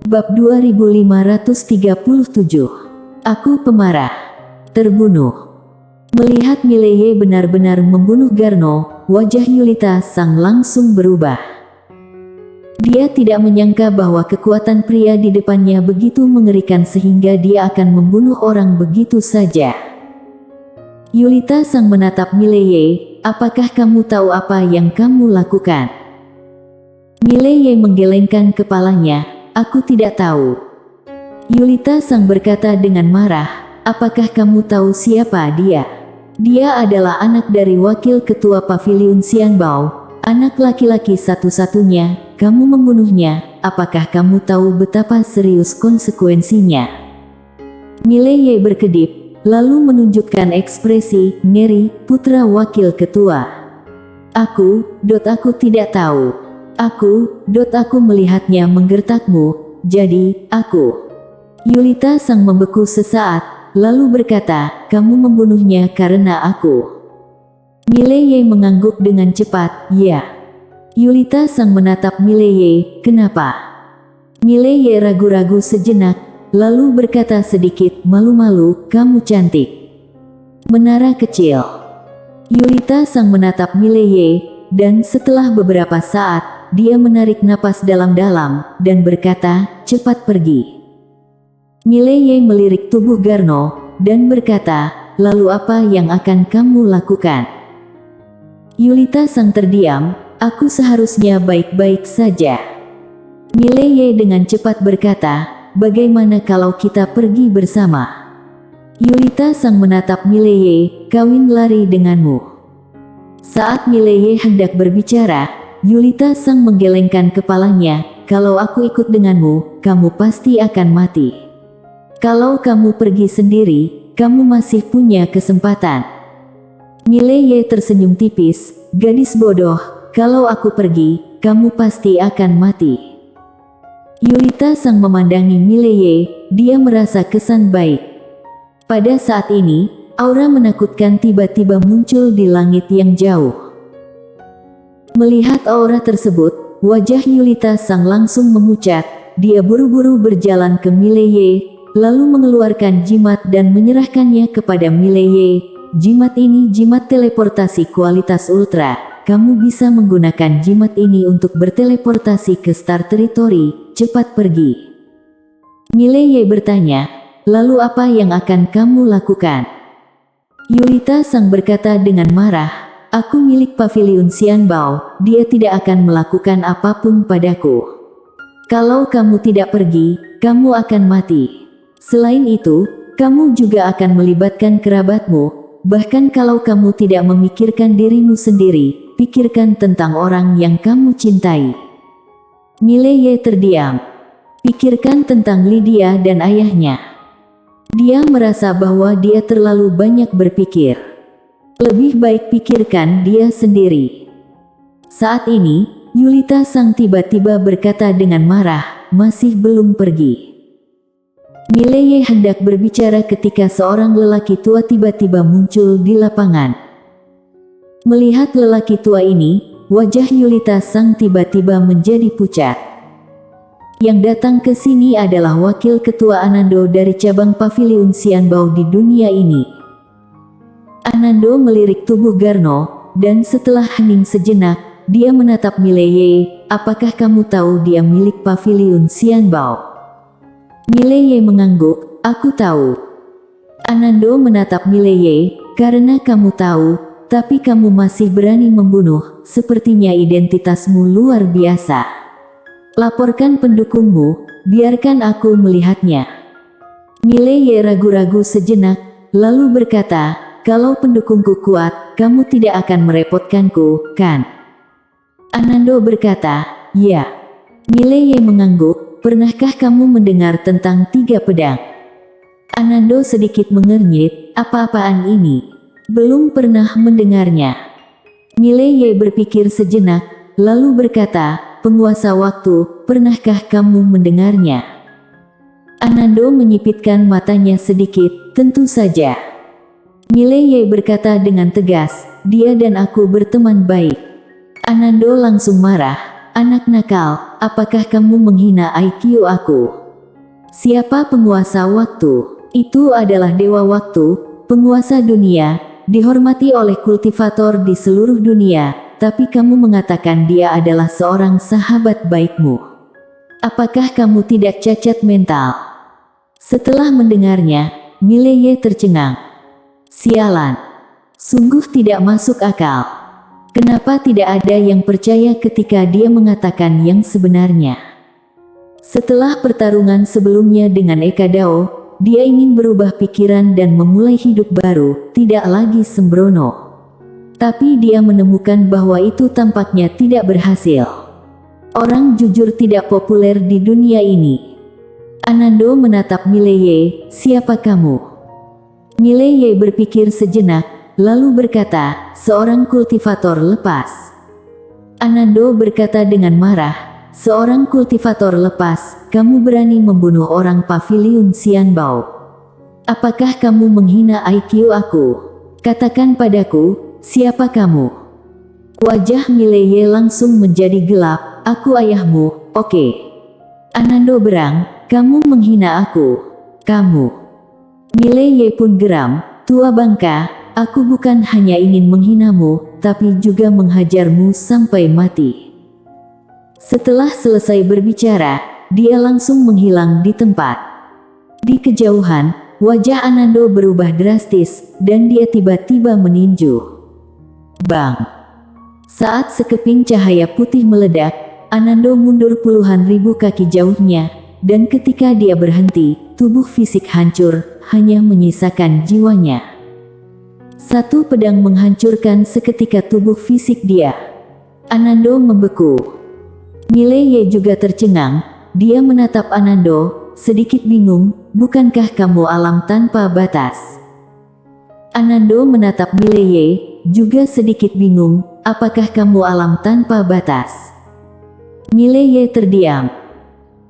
Bab 2537. Aku pemarah. Terbunuh. Melihat Mileye benar-benar membunuh Garno, wajah Yulita Sang langsung berubah. Dia tidak menyangka bahwa kekuatan pria di depannya begitu mengerikan sehingga dia akan membunuh orang begitu saja. Yulita Sang menatap Mileye, apakah kamu tahu apa yang kamu lakukan? Mileye menggelengkan kepalanya, aku tidak tahu. Yulita Sang berkata dengan marah, apakah kamu tahu siapa dia? Dia adalah anak dari wakil ketua Paviliun Xianbao, anak laki-laki satu-satunya, kamu membunuhnya, apakah kamu tahu betapa serius konsekuensinya? Mileye berkedip, lalu menunjukkan ekspresi, ngeri, putra wakil ketua. Aku tidak tahu. Aku melihatnya menggertakmu, jadi, aku. Yulita Sang membeku sesaat, lalu berkata, kamu membunuhnya karena aku. Mileye mengangguk dengan cepat, ya. Yulita Sang menatap Mileye, kenapa? Mileye ragu-ragu sejenak, lalu berkata sedikit malu-malu, kamu cantik. Menara kecil. Yulita Sang menatap Mileye, dan setelah beberapa saat, dia menarik napas dalam-dalam, dan berkata, cepat pergi. Mileye melirik tubuh Garno, dan berkata, lalu apa yang akan kamu lakukan? Yulita Sang terdiam, aku seharusnya baik-baik saja. Mileye dengan cepat berkata, bagaimana kalau kita pergi bersama? Yulita Sang menatap Mileye, kawin lari denganmu. Saat Mileye hendak berbicara, Yulita Sang menggelengkan kepalanya, kalau aku ikut denganmu, kamu pasti akan mati. Kalau kamu pergi sendiri, kamu masih punya kesempatan. Mileye tersenyum tipis, gadis bodoh, kalau aku pergi, kamu pasti akan mati. Yulita Sang memandangi Mileye, dia merasa kesan baik. Pada saat ini, aura menakutkan tiba-tiba muncul di langit yang jauh. Melihat aura tersebut, wajah Yulita Sang langsung memucat, dia buru-buru berjalan ke Mileye, lalu mengeluarkan jimat dan menyerahkannya kepada Mileye. Jimat ini jimat teleportasi kualitas ultra, kamu bisa menggunakan jimat ini untuk berteleportasi ke Star Territory, cepat pergi. Mileye bertanya, lalu apa yang akan kamu lakukan? Yulita Sang berkata dengan marah, aku milik Paviliun Xianbao, dia tidak akan melakukan apapun padaku. Kalau kamu tidak pergi, kamu akan mati. Selain itu, kamu juga akan melibatkan kerabatmu, bahkan kalau kamu tidak memikirkan dirimu sendiri, pikirkan tentang orang yang kamu cintai. Mileye terdiam. Pikirkan tentang Lydia dan ayahnya. Dia merasa bahwa dia terlalu banyak berpikir. Lebih baik pikirkan dia sendiri. Saat ini, Yulita Sang tiba-tiba berkata dengan marah, masih belum pergi. Mileye hendak berbicara ketika seorang lelaki tua tiba-tiba muncul di lapangan. Melihat lelaki tua ini, wajah Yulita Sang tiba-tiba menjadi pucat. Yang datang ke sini adalah wakil ketua Anando dari cabang Paviliun Xianbao di dunia ini. Anando melirik tubuh Garno, dan setelah hening sejenak, dia menatap Mileye, apakah kamu tahu dia milik Paviliun Xianbao? Mileye mengangguk, aku tahu. Anando menatap Mileye, karena kamu tahu, tapi kamu masih berani membunuh, sepertinya identitasmu luar biasa. Laporkan pendukungmu, biarkan aku melihatnya. Mileye ragu-ragu sejenak, lalu berkata, kalau pendukungku kuat, kamu tidak akan merepotkanku, kan? Anando berkata, ya. Mileye mengangguk, pernahkah kamu mendengar tentang 3 pedang? Anando sedikit mengernyit, apa-apaan ini? Belum pernah mendengarnya. Mileye berpikir sejenak, lalu berkata, penguasa waktu, pernahkah kamu mendengarnya? Anando menyipitkan matanya sedikit, tentu saja. Mileye berkata dengan tegas, dia dan aku berteman baik. Anando langsung marah, anak nakal, apakah kamu menghina IQ aku? Siapa penguasa waktu? Itu adalah dewa waktu, penguasa dunia, dihormati oleh kultivator di seluruh dunia, tapi kamu mengatakan dia adalah seorang sahabat baikmu. Apakah kamu tidak cacat mental? Setelah mendengarnya, Mileye tercengang. Sialan. Sungguh tidak masuk akal. Kenapa tidak ada yang percaya ketika dia mengatakan yang sebenarnya? Setelah pertarungan sebelumnya dengan Eka Dao, dia ingin berubah pikiran dan memulai hidup baru, tidak lagi sembrono. Tapi dia menemukan bahwa itu tampaknya tidak berhasil. Orang jujur tidak populer di dunia ini. Anando menatap Mileye, siapa kamu? Mileye berpikir sejenak, lalu berkata, seorang kultivator lepas. Anando berkata dengan marah, seorang kultivator lepas, kamu berani membunuh orang paviliun Xianbao. Apakah kamu menghina IQ aku? Katakan padaku, siapa kamu? Wajah Mileye langsung menjadi gelap, aku ayahmu, oke. Anando berang, kamu menghina aku. Kamu. Mileye pun geram, tua bangka, aku bukan hanya ingin menghinamu, tapi juga menghajarmu sampai mati. Setelah selesai berbicara, dia langsung menghilang di tempat. Di kejauhan, wajah Anando berubah drastis, dan dia tiba-tiba meninju. Bang! Saat sekeping cahaya putih meledak, Anando mundur puluhan ribu kaki jauhnya, dan ketika dia berhenti, tubuh fisik hancur, hanya menyisakan jiwanya. Satu pedang menghancurkan seketika tubuh fisik dia. Anando membeku. Mileye juga tercengang, dia menatap Anando, sedikit bingung, bukankah kamu alam tanpa batas? Anando menatap Mileye, juga sedikit bingung, apakah kamu alam tanpa batas? Mileye terdiam.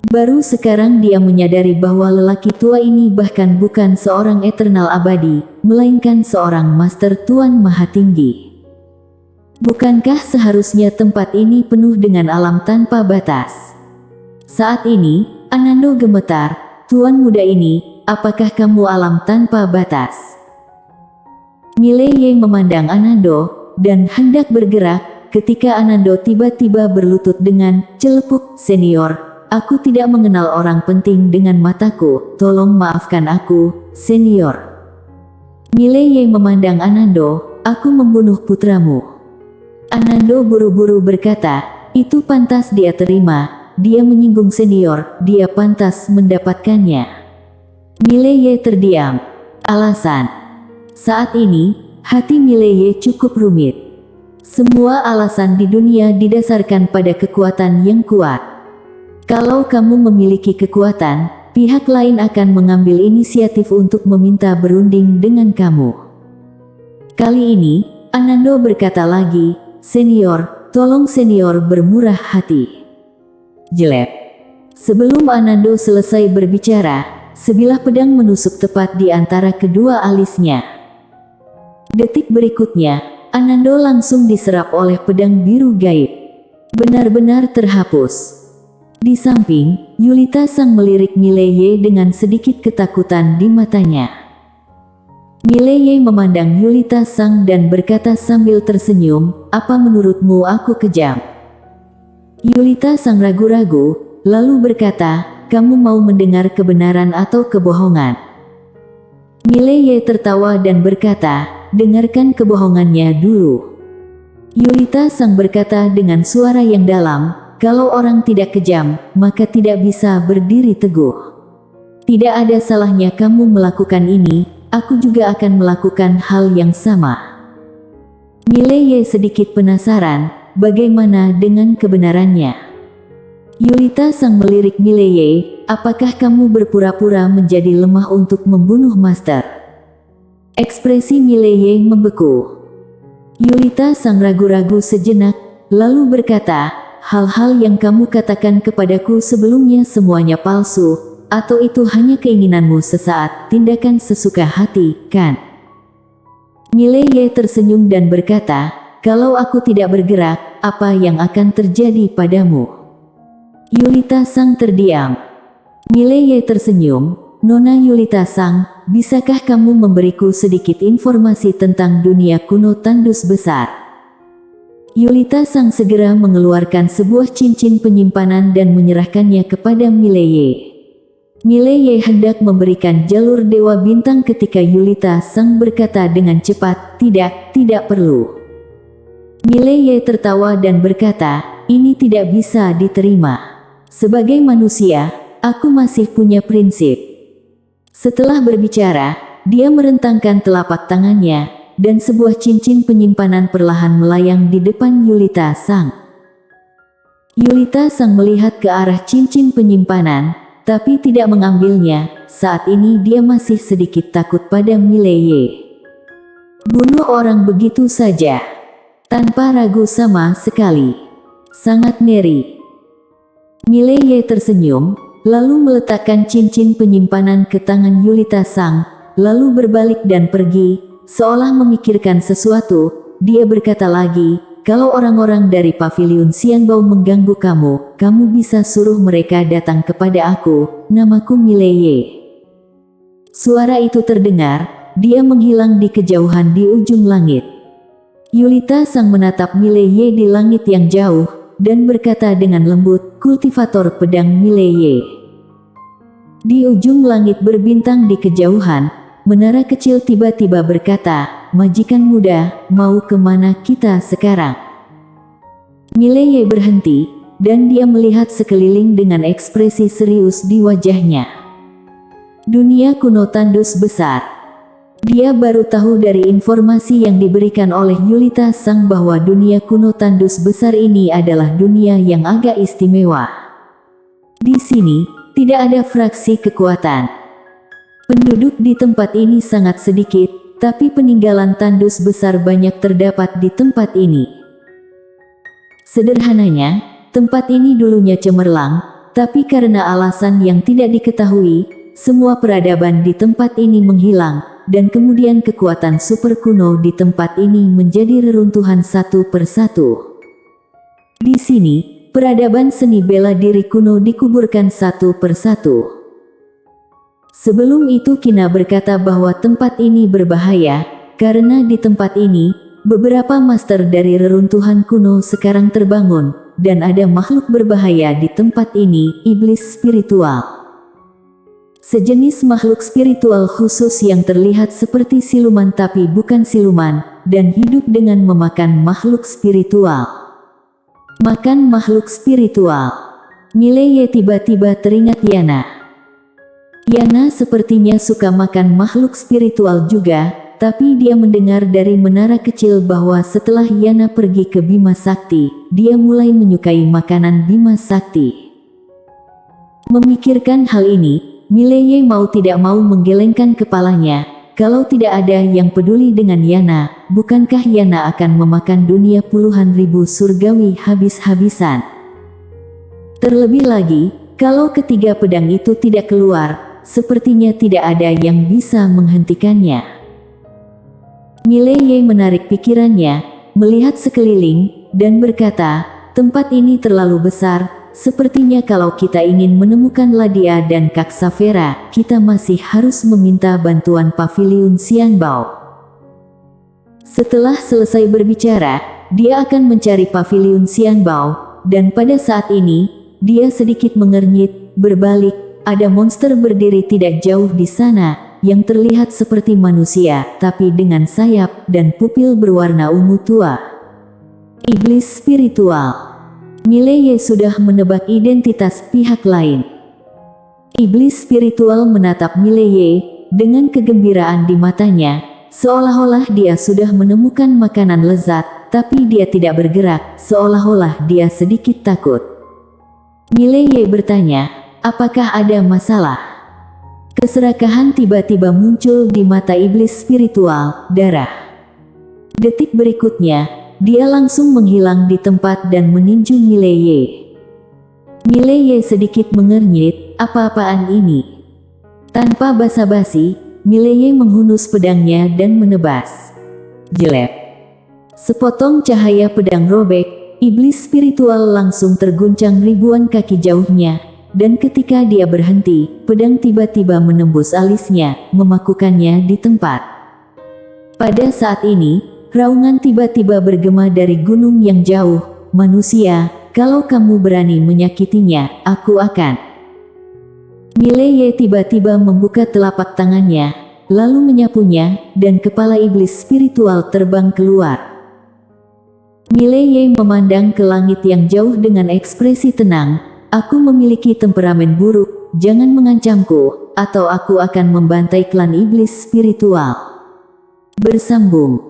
Baru sekarang dia menyadari bahwa lelaki tua ini bahkan bukan seorang eternal abadi, melainkan seorang master Tuan Maha Tinggi. Bukankah seharusnya tempat ini penuh dengan alam tanpa batas? Saat ini, Anando gemetar, Tuan muda ini, apakah kamu alam tanpa batas? Mileye memandang Anando, dan hendak bergerak, ketika Anando tiba-tiba berlutut dengan celepuk, senior. Aku tidak mengenal orang penting dengan mataku, tolong maafkan aku, senior. Mileye memandang Anando, aku membunuh putramu. Anando buru-buru berkata, itu pantas dia terima, dia menyinggung senior, dia pantas mendapatkannya. Mileye terdiam. Alasan. Saat ini, hati Mileye cukup rumit. Semua alasan di dunia didasarkan pada kekuatan yang kuat. Kalau kamu memiliki kekuatan, pihak lain akan mengambil inisiatif untuk meminta berunding dengan kamu. Kali ini, Anando berkata lagi, senior, tolong senior bermurah hati. Jelek. Sebelum Anando selesai berbicara, sebilah pedang menusuk tepat di antara kedua alisnya. Detik berikutnya, Anando langsung diserap oleh pedang biru gaib. Benar-benar terhapus. Di samping, Yulita Sang melirik Mileye dengan sedikit ketakutan di matanya. Mileye memandang Yulita Sang dan berkata sambil tersenyum, apa menurutmu aku kejam? Yulita Sang ragu-ragu, lalu berkata, kamu mau mendengar kebenaran atau kebohongan? Mileye tertawa dan berkata, dengarkan kebohongannya dulu. Yulita Sang berkata dengan suara yang dalam, kalau orang tidak kejam, maka tidak bisa berdiri teguh. Tidak ada salahnya kamu melakukan ini, aku juga akan melakukan hal yang sama. Mileye sedikit penasaran, bagaimana dengan kebenarannya? Yulita Sang melirik Mileye, apakah kamu berpura-pura menjadi lemah untuk membunuh master? Ekspresi Mileye membeku. Yulita Sang ragu-ragu sejenak, lalu berkata, hal-hal yang kamu katakan kepadaku sebelumnya semuanya palsu, atau itu hanya keinginanmu sesaat, tindakan sesuka hati, kan? Mileye tersenyum dan berkata, kalau aku tidak bergerak, apa yang akan terjadi padamu? Yulita Sang terdiam. Mileye tersenyum. Nona Yulita Sang, bisakah kamu memberiku sedikit informasi tentang dunia kuno tandus besar? Yulita Sang segera mengeluarkan sebuah cincin penyimpanan dan menyerahkannya kepada Mileye. Mileye hendak memberikan jalur Dewa Bintang ketika Yulita Sang berkata dengan cepat, tidak perlu. Mileye tertawa dan berkata, ini tidak bisa diterima. Sebagai manusia, aku masih punya prinsip. Setelah berbicara, dia merentangkan telapak tangannya, dan sebuah cincin penyimpanan perlahan melayang di depan Yulita Sang. Yulita Sang melihat ke arah cincin penyimpanan, tapi tidak mengambilnya. Saat ini dia masih sedikit takut pada Mileye. Bunuh orang begitu saja, tanpa ragu sama sekali. Sangat ngeri. Mileye tersenyum, lalu meletakkan cincin penyimpanan ke tangan Yulita Sang, lalu berbalik dan pergi, seolah memikirkan sesuatu. Dia berkata lagi, kalau orang-orang dari Paviliun Xianbao mengganggu kamu bisa suruh mereka datang kepada aku, namaku Mileye. Suara itu terdengar, dia menghilang di kejauhan di ujung langit. Yulita Sang menatap Mileye di langit yang jauh, dan berkata dengan lembut, kultivator pedang Mileye. Di ujung langit berbintang di kejauhan, menara kecil tiba-tiba berkata, majikan muda, mau kemana kita sekarang? Mileye berhenti, dan dia melihat sekeliling dengan ekspresi serius di wajahnya. Dunia kuno tandus besar. Dia baru tahu dari informasi yang diberikan oleh Yulita Sang bahwa dunia kuno tandus besar ini adalah dunia yang agak istimewa. Di sini, tidak ada fraksi kekuatan. Penduduk di tempat ini sangat sedikit, tapi peninggalan tandus besar banyak terdapat di tempat ini. Sederhananya, tempat ini dulunya cemerlang, tapi karena alasan yang tidak diketahui, semua peradaban di tempat ini menghilang, dan kemudian kekuatan super kuno di tempat ini menjadi reruntuhan satu persatu. Di sini, peradaban seni bela diri kuno dikuburkan satu persatu. Sebelum itu Kina berkata bahwa tempat ini berbahaya, karena di tempat ini, beberapa master dari reruntuhan kuno sekarang terbangun, dan ada makhluk berbahaya di tempat ini, iblis spiritual. Sejenis makhluk spiritual khusus yang terlihat seperti siluman tapi bukan siluman, dan hidup dengan memakan makhluk spiritual. Makan makhluk spiritual. Mileye tiba-tiba teringat Yana. Yana sepertinya suka makan makhluk spiritual juga, tapi dia mendengar dari menara kecil bahwa setelah Yana pergi ke Bima Sakti, dia mulai menyukai makanan Bima Sakti. Memikirkan hal ini, Mileye mau tidak mau menggelengkan kepalanya. Kalau tidak ada yang peduli dengan Yana, bukankah Yana akan memakan dunia puluhan ribu surgawi habis-habisan? Terlebih lagi, kalau ketiga pedang itu tidak keluar, sepertinya tidak ada yang bisa menghentikannya. Mileye menarik pikirannya, melihat sekeliling, dan berkata, tempat ini terlalu besar. Sepertinya kalau kita ingin menemukan Ladia dan Kaksavera, kita masih harus meminta bantuan Paviliun Xianbao. Setelah selesai berbicara, dia akan mencari Paviliun Xianbao, dan pada saat ini, dia sedikit mengernyit, berbalik, ada monster berdiri tidak jauh di sana, yang terlihat seperti manusia, tapi dengan sayap dan pupil berwarna ungu tua. Iblis spiritual. Mileye sudah menebak identitas pihak lain. Iblis spiritual menatap Mileye dengan kegembiraan di matanya, seolah-olah dia sudah menemukan makanan lezat, tapi dia tidak bergerak, seolah-olah dia sedikit takut. Mileye bertanya, apakah ada masalah? Keserakahan tiba-tiba muncul di mata iblis spiritual, darah. Detik berikutnya, dia langsung menghilang di tempat dan meninju Mileye. Mileye sedikit mengernyit, apa-apaan ini? Tanpa basa-basi, Mileye menghunus pedangnya dan menebas. Jelek. Sepotong cahaya pedang robek, iblis spiritual langsung terguncang ribuan kaki jauhnya, dan ketika dia berhenti, pedang tiba-tiba menembus alisnya, memakukannya di tempat. Pada saat ini, raungan tiba-tiba bergema dari gunung yang jauh, "Manusia, kalau kamu berani menyakitinya, aku akan..." Mileye tiba-tiba membuka telapak tangannya, lalu menyapunya, dan kepala iblis spiritual terbang keluar. Mileye memandang ke langit yang jauh dengan ekspresi tenang, "Aku memiliki temperamen buruk, jangan mengancamku, atau aku akan membantai klan iblis spiritual." Bersambung.